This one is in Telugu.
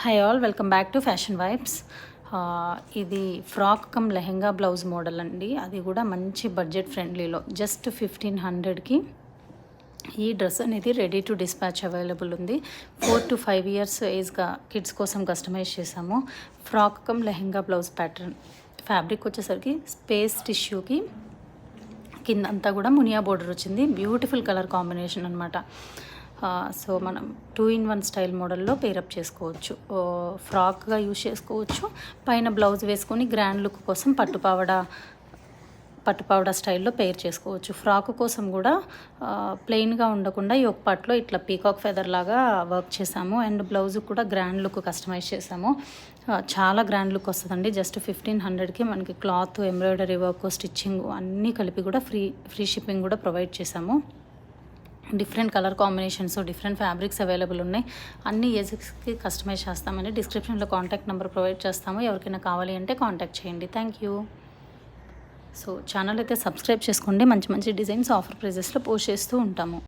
Hi all, welcome back to fashion vibes. ఇది frock come lehenga blouse model అండి. అది కూడా మంచి బడ్జెట్ ఫ్రెండ్లీలో జస్ట్ 1500కి ఈ డ్రెస్ అనేది రెడీ టు డిస్పాచ్ అవైలబుల్ ఉంది. 4 to 5 years ఏజ్గా కిడ్స్ కోసం కస్టమైజ్ చేసాము. Frock come lehenga blouse pattern. Fabric వచ్చేసరికి స్పేస్ టిష్యూకి కింద అంతా కూడా మునియా బోర్డర్ వచ్చింది. బ్యూటిఫుల్ కలర్ కాంబినేషన్ అనమాట. సో మనం 2-in-1 స్టైల్ మోడల్లో పేరప్ చేసుకోవచ్చు. ఫ్రాక్గా యూజ్ చేసుకోవచ్చు. పైన బ్లౌజ్ వేసుకొని గ్రాండ్ లుక్ కోసం పట్టుపావడా స్టైల్లో పేర్ చేసుకోవచ్చు. ఫ్రాక్ కోసం కూడా ప్లెయిన్గా ఉండకుండా ఈ ఒక పార్ట్లో ఇట్లా పీకాక్ ఫెదర్ లాగా వర్క్ చేసాము. అండ్ బ్లౌజ్ కూడా గ్రాండ్ లుక్ కస్టమైజ్ చేసాము. చాలా గ్రాండ్ లుక్ వస్తుందండి. జస్ట్ 1500కి మనకి క్లాత్, ఎంబ్రాయిడరీ వర్క్, స్టిచ్చింగ్ అన్నీ కలిపి కూడా ఫ్రీ షిప్పింగ్ కూడా ప్రొవైడ్ చేసాము. Different colour combinations, different fabrics available ఉన్నాయి. అన్ని ఏజెస్కి కస్టమైజ్ చేస్తామని డిస్క్రిప్షన్లో కాంటాక్ట్ నెంబర్ ప్రొవైడ్ చేస్తాము. ఎవరికైనా కావాలి అంటే కాంటాక్ట్ చేయండి. Thank you. సో ఛానల్ అయితే సబ్స్క్రైబ్ చేసుకోండి. మంచి మంచి డిజైన్స్ ఆఫర్ ప్రైజెస్లో పోస్ట్ చేస్తూ ఉంటాము.